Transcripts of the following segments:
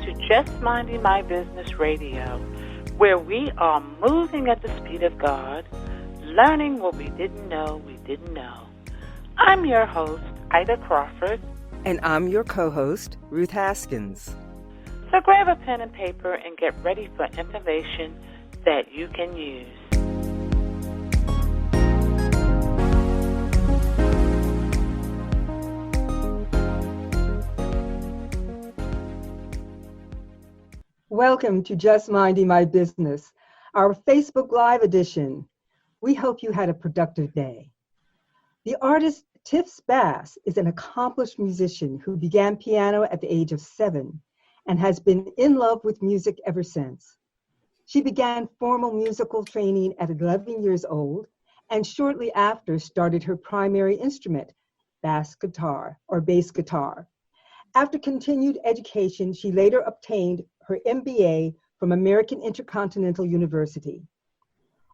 to Just Minding My Business Radio, where we are moving at the speed of God, learning what we didn't know we didn't know. I'm your host, Ida Crawford. And I'm your co-host, Ruth Haskins. So grab a pen and paper and get ready for information that you can use. Welcome to Just Minding My Business, our Facebook Live edition. We hope you had a productive day. The artist Tiffs Bass is an accomplished musician who began piano at the age of 7 and has been in love with music ever since. She began formal musical training at 11 years old and shortly after started her primary instrument, bass guitar. After continued education, she later obtained her MBA from American Intercontinental University.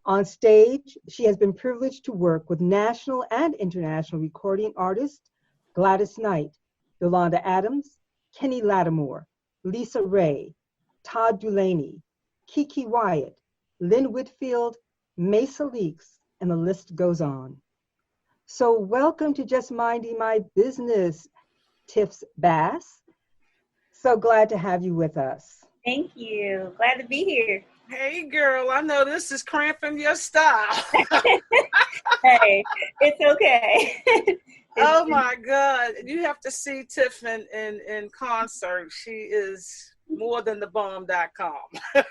On stage, she has been privileged to work with national and international recording artists Gladys Knight, Yolanda Adams, Lattimore, Lisa Raye, Todd Dulaney, KeKe Wyatt, Lynn Whitfield, Maysa Leaks, and the list goes on. So welcome to Just Minding My Business, Tiffs Bass. So glad to have you with us. Thank you. Glad to be here. Hey, girl, I know this is cramping your style. Hey, it's okay. Oh, my God. You have to see Tiff in concert. She is more than the bomb.com.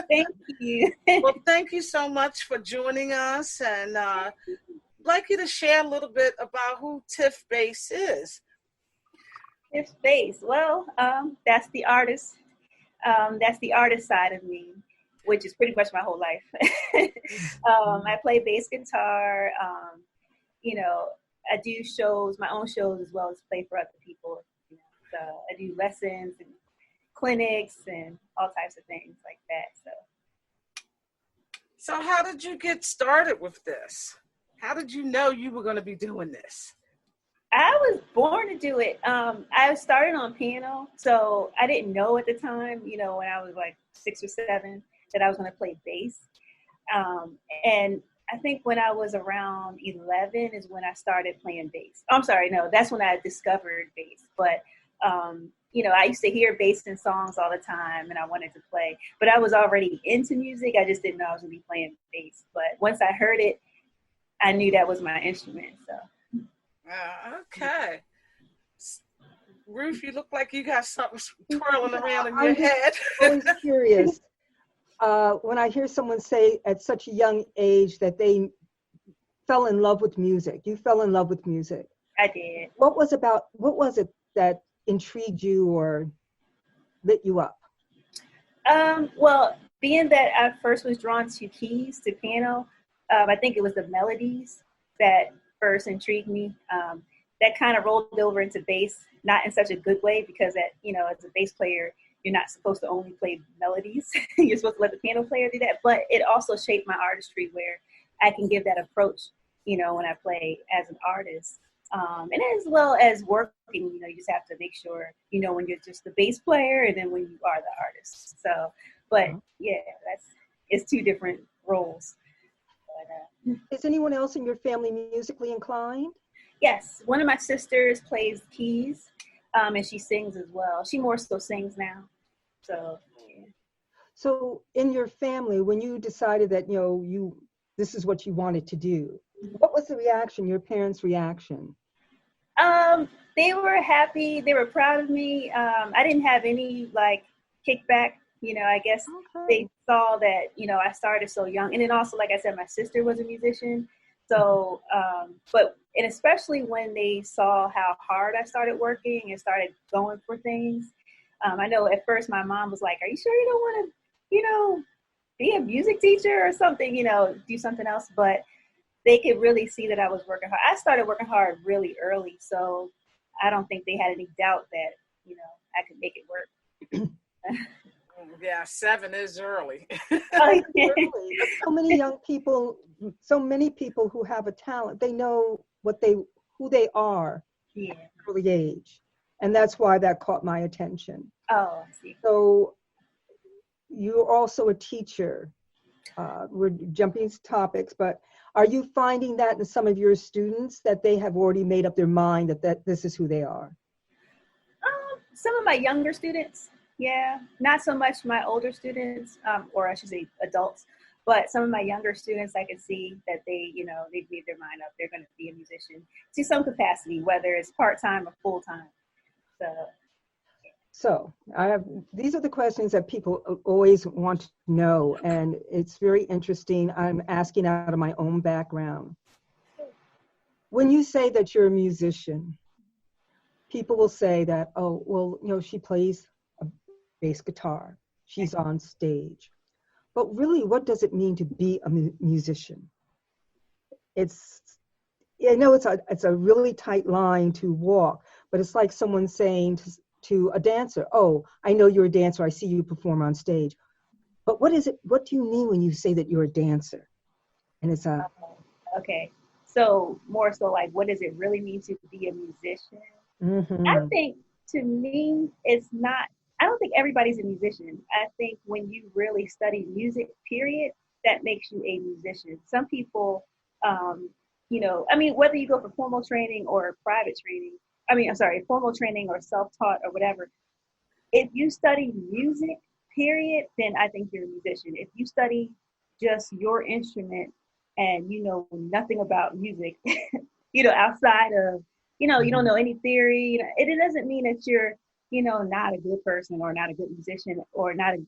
Thank you. Well, thank you so much for joining us. And I'd like you to share a little bit about who Tiffs Bass is. Tiffs Bass. Well, that's the artist. That's the artist side of me, which is pretty much my whole life. I play bass guitar. I do shows, my own shows, as well as play for other people. So I do lessons and clinics and all types of things like that. So how did you get started with this? How did you know you were going to be doing this? I was born to do it. I started on piano, so I didn't know at the time, when I was like 6 or 7, that I was going to play bass. And I think when I was around 11 is when I started playing bass. I'm sorry, no, that's when I discovered bass. But, I used to hear bass in songs all the time, and I wanted to play. But I was already into music. I just didn't know I was going to be playing bass. But once I heard it, I knew that was my instrument, so. Okay. Ruth, you look like you got something twirling around in your head. I'm always curious. When I hear someone say at such a young age that they fell in love with music, you fell in love with music. I did. What was it that intrigued you or lit you up? Well, being that I first was drawn to keys, to piano, I think it was the melodies that first intrigued me. That kind of rolled over into bass, not in such a good way, because as a bass player, you're not supposed to only play melodies. You're supposed to let the piano player do that. But it also shaped my artistry, where I can give that approach, when I play as an artist. And as well as working, you just have to make sure, when you're just the bass player and then when you are the artist. So, but yeah, it's two different roles. Is anyone else in your family musically inclined? Yes, one of my sisters plays keys, and she sings as well. She more so sings now. So, yeah. So in your family, when you decided that, this is what you wanted to do, what was the reaction, your parents' reaction? They were happy. They were proud of me. I didn't have any kickback. I guess they saw that, I started so young. And then also, like I said, my sister was a musician. So, and especially when they saw how hard I started working and started going for things. I know at first my mom was like, are you sure you don't want to, be a music teacher or something, do something else? But they could really see that I was working hard. I started working hard really early. So I don't think they had any doubt that, I could make it work. Yeah, 7 is early. So many young people, so many people who have a talent, they know who they are at an early age. And that's why that caught my attention. Oh, I see. So you're also a teacher. We're jumping topics, but are you finding that in some of your students that they have already made up their mind that this is who they are? Some of my younger students, yeah, not so much my older students, or I should say adults, but some of my younger students, I can see that they've made their mind up. They're going to be a musician to some capacity, whether it's part-time or full-time. So these are the questions that people always want to know, and it's very interesting. I'm asking out of my own background. When you say that you're a musician, people will say that, oh, well, she plays a bass guitar. She's on stage. But really, what does it mean to be a musician? I know it's a really tight line to walk, but it's like someone saying to a dancer, oh, I know you're a dancer. I see you perform on stage. But what is it? What do you mean when you say that you're a dancer? And it's okay. So more so like, what does it really mean to be a musician? Mm-hmm. I think to me, I don't think everybody's a musician. I think when you really study music, period, that makes you a musician. Some people, whether you go for formal training or private training, formal training or self-taught or whatever, if you study music, period, then I think you're a musician. If you study just your instrument and you know nothing about music, outside of, you don't know any theory, it doesn't mean that you're, not a good person or not a good musician or not a,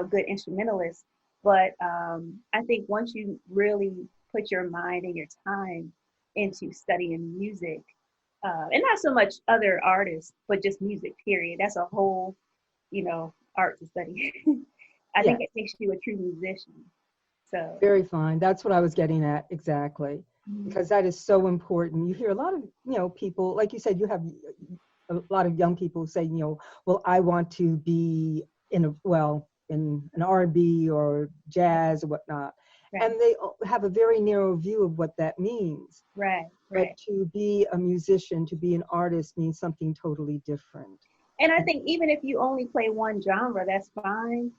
good instrumentalist. But I think once you really put your mind and your time into studying music, and not so much other artists, but just music, period. That's a whole, art to study. I think it makes you a true musician. So very fine. That's what I was getting at exactly, because that is so important. You hear a lot of, people, like you said, you have a lot of young people saying, well, I want to be in an R&B or jazz or whatnot. Right. And they have a very narrow view of what that means. Right. But to be a musician, to be an artist means something totally different. And I think even if you only play one genre, that's fine.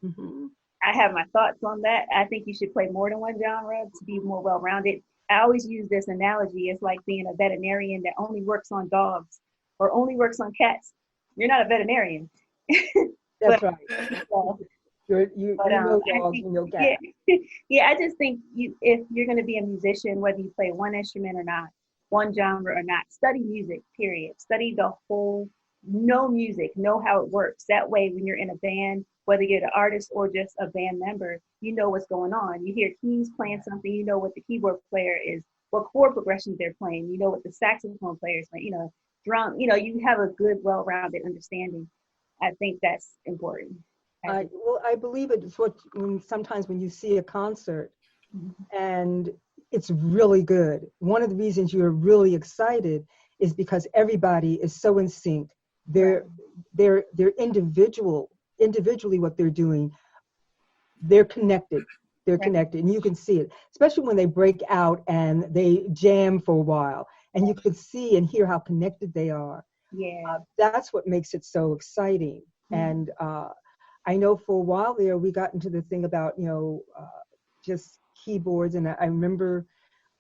Mm-hmm. I have my thoughts on that. I think you should play more than one genre to be more well-rounded. I always use this analogy. It's like being a veterinarian that only works on dogs or only works on cats. You're not a veterinarian. That's right. You know dogs and know cats. Yeah, I just think if you're going to be a musician, whether you play one instrument or not, one genre or not, study music, period. Study the whole, know music, know how it works. That way, when you're in a band, whether you're the artist or just a band member, you know what's going on. You hear keys playing something, you know what the keyboard player is, what chord progressions they're playing, you know what the saxophone player is playing, drum, you have a good, well-rounded understanding. I think that's important. I believe it's sometimes when you see a concert and it's really good, one of the reasons you're really excited is because everybody is so in sync. They're individually what they're doing, they're connected. They're connected, and you can see it, especially when they break out and they jam for a while, and you can see and hear how connected they are. Yeah, that's what makes it so exciting. And I know for a while there, we got into the thing about, just keyboards. And I remember,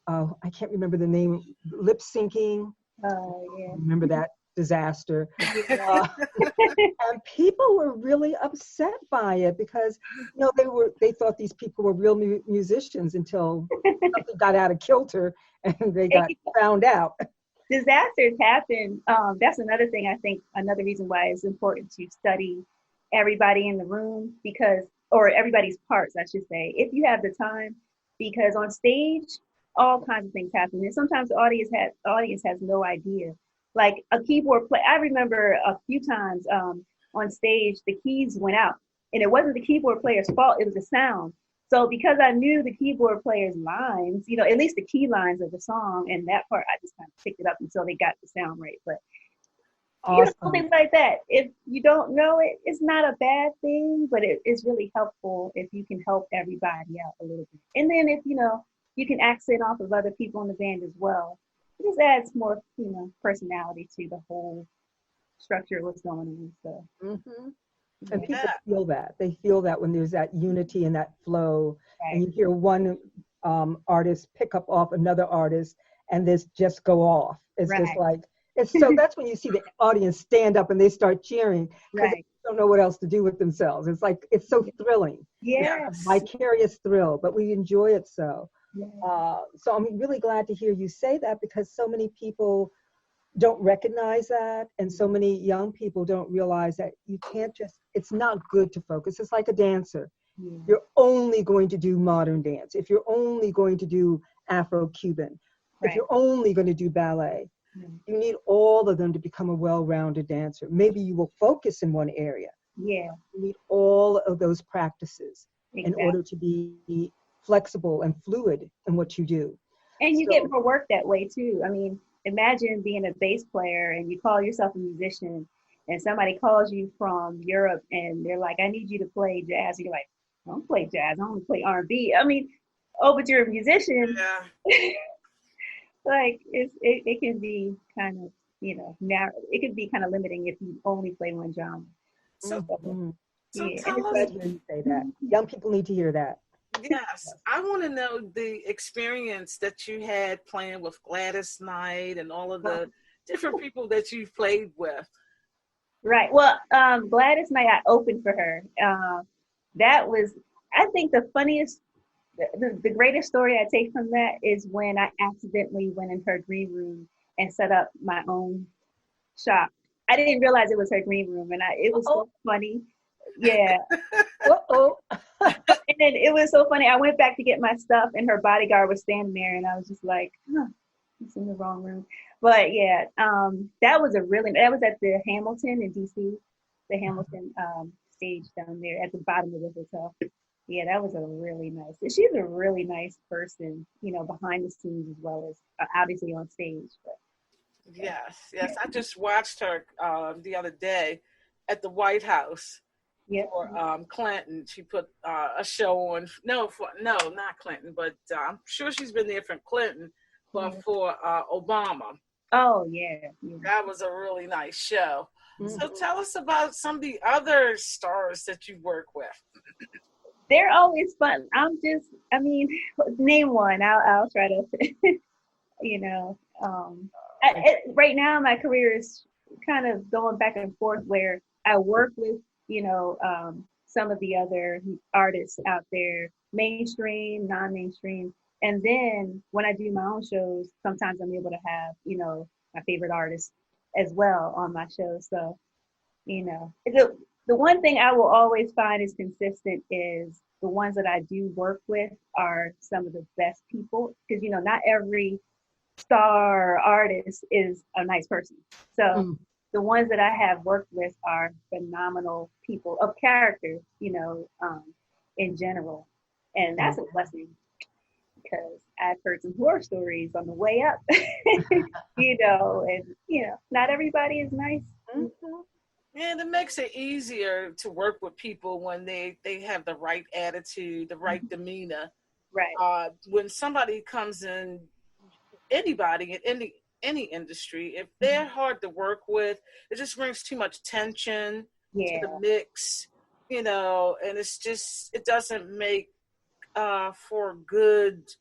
I can't remember the name, lip syncing. Oh, yeah. Remember that disaster. And people were really upset by it because, they thought these people were real musicians until something got out of kilter and they got found out. Disasters happen. That's another thing, I think, another reason why it's important to study everybody in the room or everybody's parts, I should say, if you have the time, because on stage, all kinds of things happen. And sometimes the audience has no idea. Like a keyboard play, I remember a few times on stage, the keys went out and it wasn't the keyboard player's fault, it was the sound. So because I knew the keyboard player's lines, at least the key lines of the song and that part, I just kind of picked it up until they got the sound right. But awesome. Things like that. If you don't know it, it's not a bad thing, but it's really helpful if you can help everybody out a little bit. And then if, you can accent off of other people in the band as well. It just adds more, personality to the whole structure what's going on. So. Mm-hmm. And people Yeah. feel that. They feel that when there's that unity and that flow, Right. and you hear one artist pick up off another artist, and this just go off. It's just Right. like, it's so, that's when you see the audience stand up and they start cheering because Right. they don't know what else to do with themselves. It's like, it's so thrilling. Yes. It's a vicarious thrill, but we enjoy it so. Yeah. So I'm really glad to hear you say that, because so many people don't recognize that, and so many young people don't realize that you can't just, it's not good to focus. It's like a dancer. Yeah. You're only going to do modern dance, if you're only going to do Afro-Cuban, if Right. you're only going to do ballet, you need all of them to become a well-rounded dancer. Maybe you will focus in one area. Yeah. You need all of those practices Exactly. in order to be flexible and fluid in what you do. And you So- get more work that way too. I mean, imagine being a bass player and you call yourself a musician, and somebody calls you from Europe and they're like, I need you to play jazz. And you're like, I don't play jazz, I only play R&B. I mean, oh, but you're a musician. Yeah. Like it can be kind of, narrow. It could be kind of limiting if you only play one genre. So, Mhm. so Yeah. tell I'm us, glad to hear you say that. Young people need to hear that. yes, I want to know the experience that you had playing with Gladys Knight and all of the different people that you've played with. Right. Well, Gladys Knight, I opened for her. That was, I think, the funniest, the greatest story I take from that is when I accidentally went in her green room and set up my own shop. I didn't realize it was her green room, and it was so funny. Yeah. Uh-oh. And then it was so funny. I went back to get my stuff, and her bodyguard was standing there, and I was just like, it's in the wrong room. But yeah, that was at the Hamilton in DC, the Hamilton stage down there at the bottom of the hotel. Yeah, that was a really nice. She's a really nice person, behind the scenes as well as obviously on stage. But Yes. I just watched her the other day at the White House. yeah, For Clinton, she put a show on. No, not Clinton, but I'm sure she's been there for Clinton, but for Obama. oh yeah. That was a really nice show. Mhm. So tell us about some of the other stars that you work with. They're always fun. Name one. I'll try to, right now my career is kind of going back and forth where I work with, some of the other artists out there, mainstream, non-mainstream. And then when I do my own shows, sometimes I'm able to have, my favorite artists as well on my show. So, the one thing I will always find is consistent is the ones that I do work with are some of the best people, because, not every star or artist is a nice person. So the ones that I have worked with are phenomenal people of character, in general. And that's a blessing, because I've heard some horror stories on the way up, not everybody is nice. Mhm. And it makes it easier to work with people when they have the right attitude, the right demeanor. Right. When somebody comes in, anybody in any industry, if they're hard to work with, it just brings too much tension to the mix, and it doesn't make for good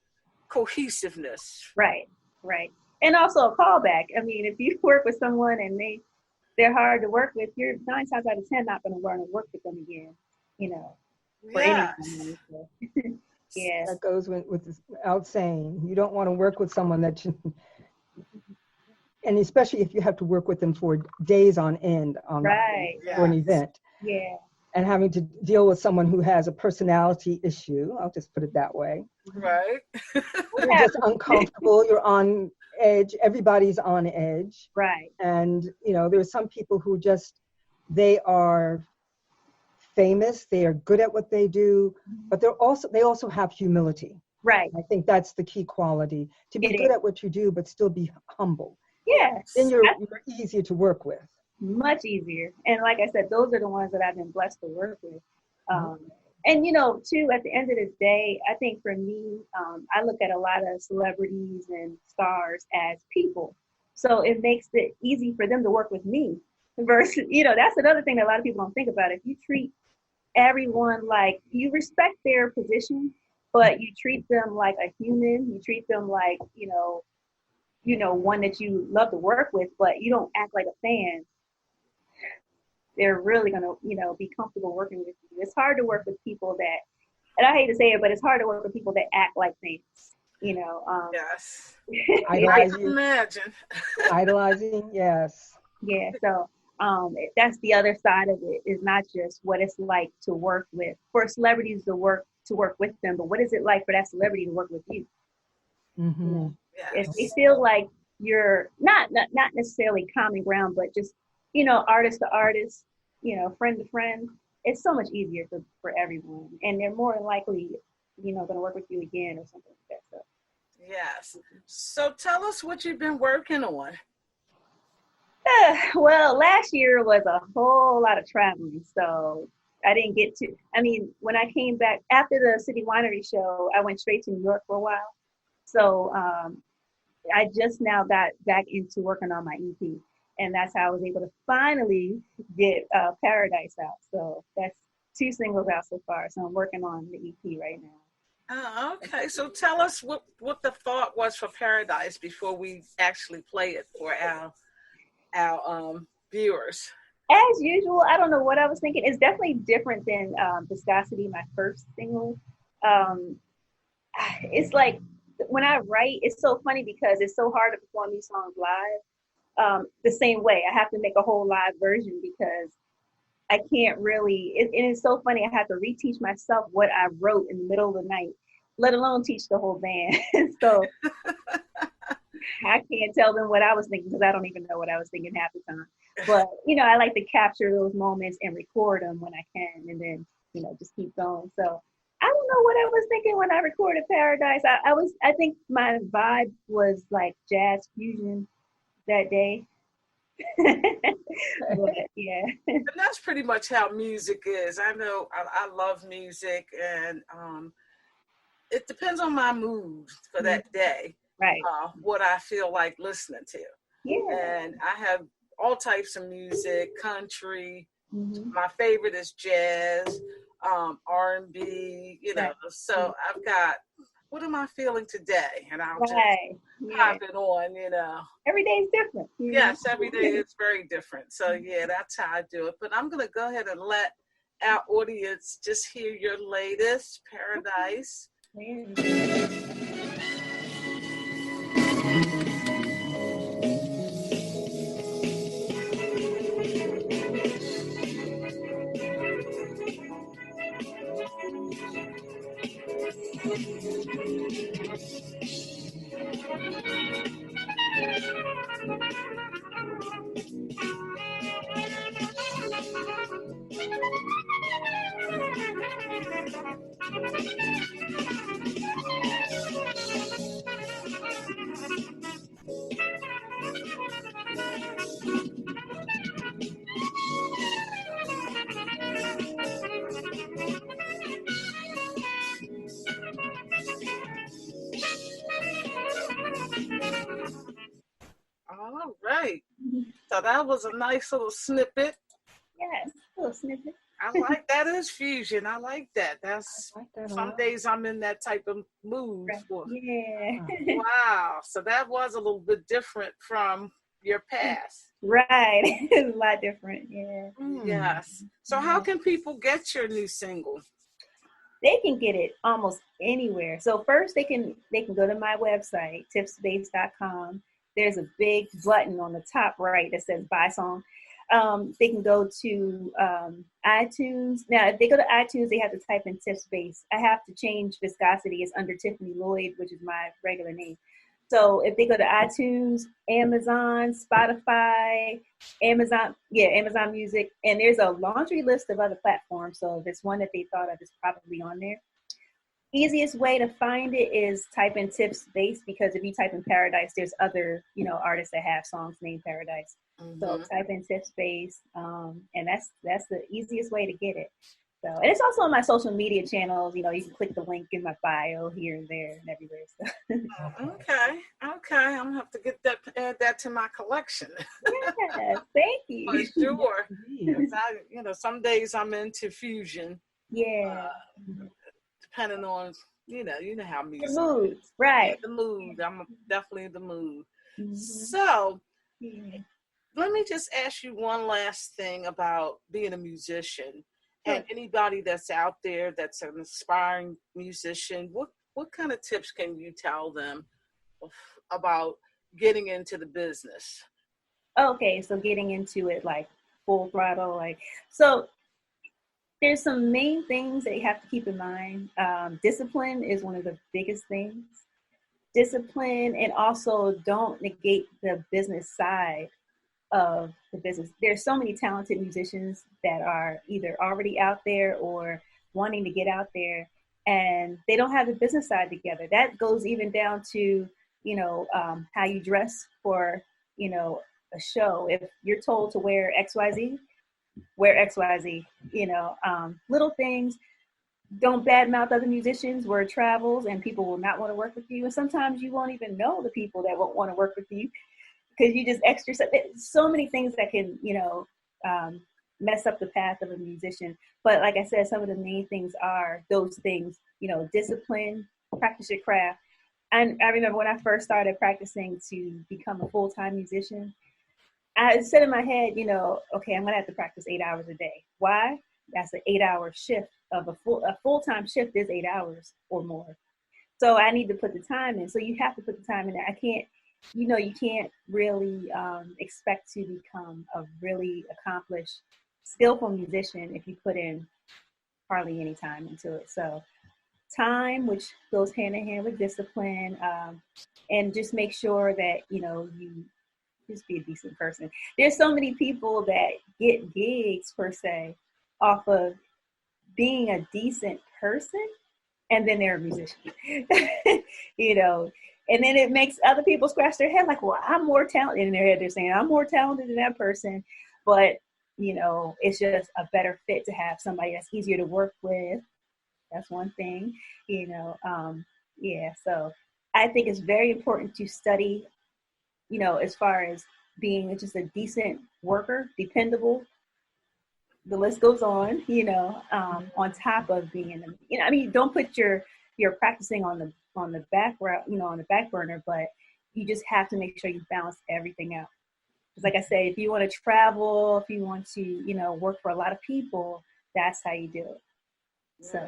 cohesiveness. Right. And also a callback. I mean, if you work with someone and they're hard to work with, you're 9 times out of 10 not going to want to work with them again, for Yes. anything. So. Yeah. That goes without saying. You don't want to work with someone that you, and especially if you have to work with them for days on end Right. for an event. Yeah. And having to deal with someone who has a personality issue, I'll just put it that way. Right. You're just uncomfortable, you're on edge, everybody's on edge. Right. And, there's some people who they are famous, they are good at what they do, but they also have humility. Right. I think that's the key quality, to be good at what you do, but still be humble. Yes. Then you're easier to work with. Much easier. And like I said, those are the ones that I've been blessed to work with. And, too, at the end of the day, I think for me, I look at a lot of celebrities and stars as people. So it makes it easy for them to work with me, versus, that's another thing that a lot of people don't think about. If you treat everyone like, you respect their position, but you treat them like a human, you treat them like, one that you love to work with, but you don't act like a fan, they're really going to, be comfortable working with you. It's hard to work with people that, and I hate to say it, but it's hard to work with people that act like fans. Yes. Idolizing. Imagine. Idolizing, yes. Yeah, so that's the other side of it, is not just what it's like to work with, for celebrities to work with them, but what is it like for that celebrity to work with you? Mm-hmm. If they feel like you're not necessarily common ground, but just, artist to artist, friend to friend, it's so much easier for everyone. And they're more likely, going to work with you again or something like that. So. Yes. So tell us what you've been working on. Well, last year was a whole lot of traveling. So I didn't get to, when I came back after the City Winery show, I went straight to New York for a while. So I just now got back into working on my EP. And that's how I was able to finally get Paradise out. So that's 2 singles out so far. So I'm working on the EP right now. Oh, okay. So tell us what the thought was for Paradise before we actually play it for our viewers. As usual, I don't know what I was thinking. It's definitely different than Viscosity, my first single. It's like when I write, it's so funny because it's so hard to perform these songs live. The same way, I have to make a whole live version because I can't really, and it's so funny, I have to reteach myself what I wrote in the middle of the night, let alone teach the whole band. So I can't tell them what I was thinking because I don't even know what I was thinking half the time. But, I like to capture those moments and record them when I can and then, just keep going. So I don't know what I was thinking when I recorded Paradise. I think my vibe was like jazz fusion that day. But, yeah. And that's pretty much how music is. I know I love music, and it depends on my mood for that day. Right. What I feel like listening to. Yeah. And I have all types of music, country. Mm-hmm. My favorite is jazz, R&B, Right. So I've got, what am I feeling today? And I'll just pop it on, Every day is different. Yes, every day is very different. So yeah, that's how I do it. But I'm going to go ahead and let our audience just hear your latest, Paradise. All right. So that was a nice little snippet. Yes, a little snippet. I like that. Is fusion. I like that. That's some days I'm in that type of mood for. Yeah. Wow. So that was a little bit different from your past. Right. It's a lot different. Yeah. Yes. So how can people get your new single? They can get it almost anywhere. So first they can go to my website, tiffsbass.com. There's a big button on the top right that says buy song. They can go to iTunes. Now, if they go to iTunes, they have to type in Tiffs Bass. I have to change Viscosity. It's under Tiffany Lloyd, which is my regular name. So if they go to iTunes, Amazon, Spotify, Amazon Music, and there's a laundry list of other platforms. So if it's one that they thought of, it's probably on there. Easiest way to find it is type in Tiffs Bass, because if you type in Paradise, there's other, artists that have songs named Paradise. Mm-hmm. So type in Tiffs Bass, and that's the easiest way to get it. So, and it's also on my social media channels. You can click the link in my bio here and there and everywhere. So. Okay, I'm gonna have to add that to my collection. Yeah, thank you. For sure. Some days I'm into fusion. Yeah. Depending on, you know how music. The mood, right? The mood. I'm definitely in the mood. Mm-hmm. So, let me just ask you one last thing about being a musician. Sure. And anybody that's out there that's an aspiring musician, what kind of tips can you tell them about getting into the business? Okay, so getting into it like full throttle, so there's some main things that you have to keep in mind. Discipline is one of the biggest things. Discipline, and also don't negate the business side of the business. There's so many talented musicians that are either already out there or wanting to get out there, and they don't have the business side together. That goes even down to, how you dress for, a show. If you're told to wear XYZ, wear XYZ, little things. Don't badmouth other musicians where it travels, and people will not want to work with you. And sometimes you won't even know the people that won't want to work with you because you just extra. So many things that can, mess up the path of a musician. But like I said, some of the main things are those things, discipline, practice your craft. And I remember when I first started practicing to become a full-time musician, I said in my head, okay, I'm going to have to practice 8 hours a day. Why? That's an 8-hour shift of a full-time shift is 8 hours or more. So I need to put the time in. So you have to put the time in there. I can't, you can't really expect to become a really accomplished, skillful musician if you put in hardly any time into it. So time, which goes hand in hand with discipline, and just make sure that, you just be a decent person. There's so many people that get gigs per se off of being a decent person, and then they're a musician, and then it makes other people scratch their head like, well, I'm more talented. In their head, they're saying I'm more talented than that person, but it's just a better fit to have somebody that's easier to work with. That's one thing, so I think it's very important to study, as far as being just a decent worker, dependable. The list goes on, on top of being, don't put your practicing on the background, on the back burner, but you just have to make sure you balance everything out. Because like I said, if you want to travel, if you want to, work for a lot of people, that's how you do it. So,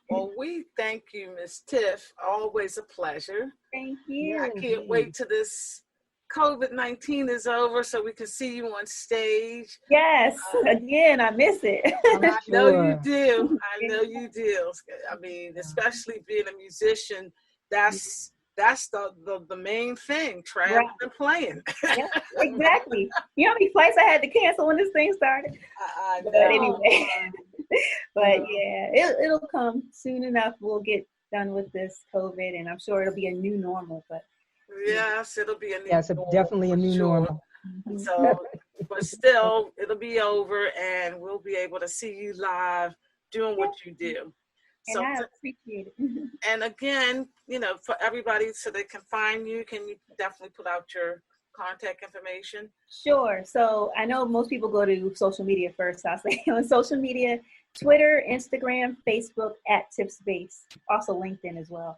well, we thank you, Miss Tiff. Always a pleasure. Thank you. I can't wait till this COVID-19 is over so we can see you on stage. Yes, again, I miss it. I know you do. I know you do. I mean, especially being a musician, that's the main thing, traveling and playing. Yeah, exactly. You know how many flights I had to cancel when this thing started? I know. But anyway, it'll come soon enough. We'll get done with this COVID, and I'm sure it'll be a new normal. But yes, it'll be a new normal. Definitely a new normal. So, but still, it'll be over, and we'll be able to see you live doing what you do. And I appreciate it. And again, for everybody so they can find you, can you definitely put out your contact information? Sure. So I know most people go to social media first. I'll say on social media, Twitter, Instagram, Facebook at Tiffs Bass, also LinkedIn as well.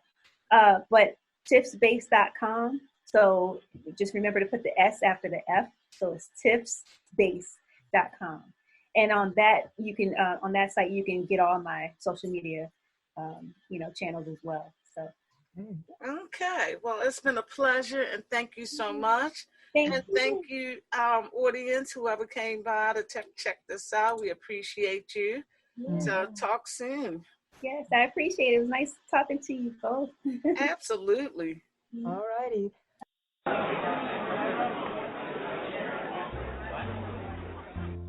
But tiffsbass.com. So just remember to put the S after the F. So it's tiffsbass.com. And on that, you can on that site you can get all my social media, channels as well. So. Okay. Well, it's been a pleasure, and thank you so much. Thank you, audience, whoever came by to check this out. We appreciate you. Yeah. So talk soon. Yes, I appreciate it. It was nice talking to you both. Absolutely. All righty.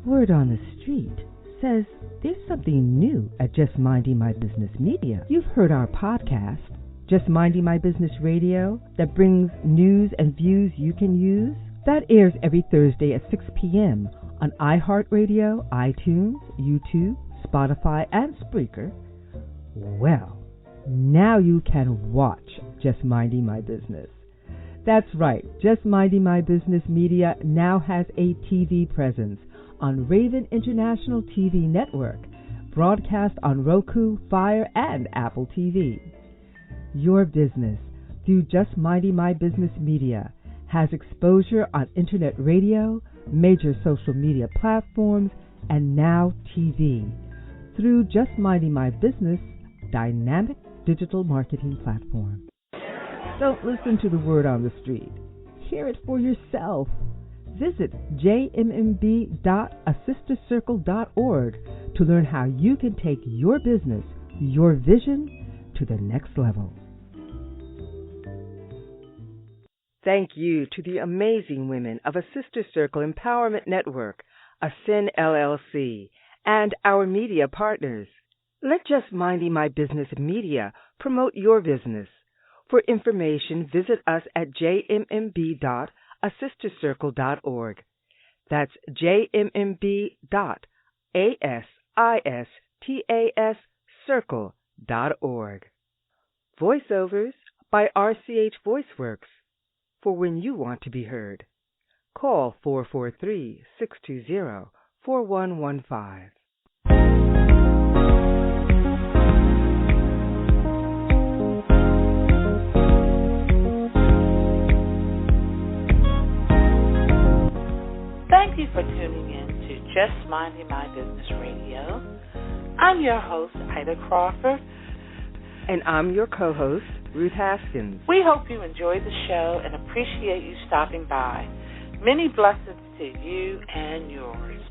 Word on the street says there's something new at Just Minding My Business Media. You've heard our podcast, Just Minding My Business Radio, that brings news and views you can use. That airs every Thursday at 6 p.m. on iHeartRadio, iTunes, YouTube, Spotify, and Spreaker. Well, now you can watch Just Minding My Business. That's right. Just Minding My Business Media now has a TV presence on Raven International TV Network, broadcast on Roku, Fire, and Apple TV. Your business, through Just Minding My Business Media, has exposure on internet radio, major social media platforms, and now TV, through Just Minding My Business dynamic digital marketing platform. Don't listen to the word on the street. Hear it for yourself. Visit jmmb.assistercircle.org to learn how you can take your business, your vision, to the next level. Thank you to the amazing women of A Sister Circle Empowerment Network, ASCEN LLC, and our media partners. Let Just Minding My Business Media promote your business. For information, visit us at jmmb.assistercircle.org. That's jmmb.assistercircle.org. Voiceovers by RCH VoiceWorks, for when you want to be heard. Call 443-620-4115. Thank you for tuning in to Just Minding My Business Radio. I'm your host, Ida Crawford. And I'm your co-host, Ruth Haskins. We hope you enjoy the show and appreciate you stopping by. Many blessings to you and yours.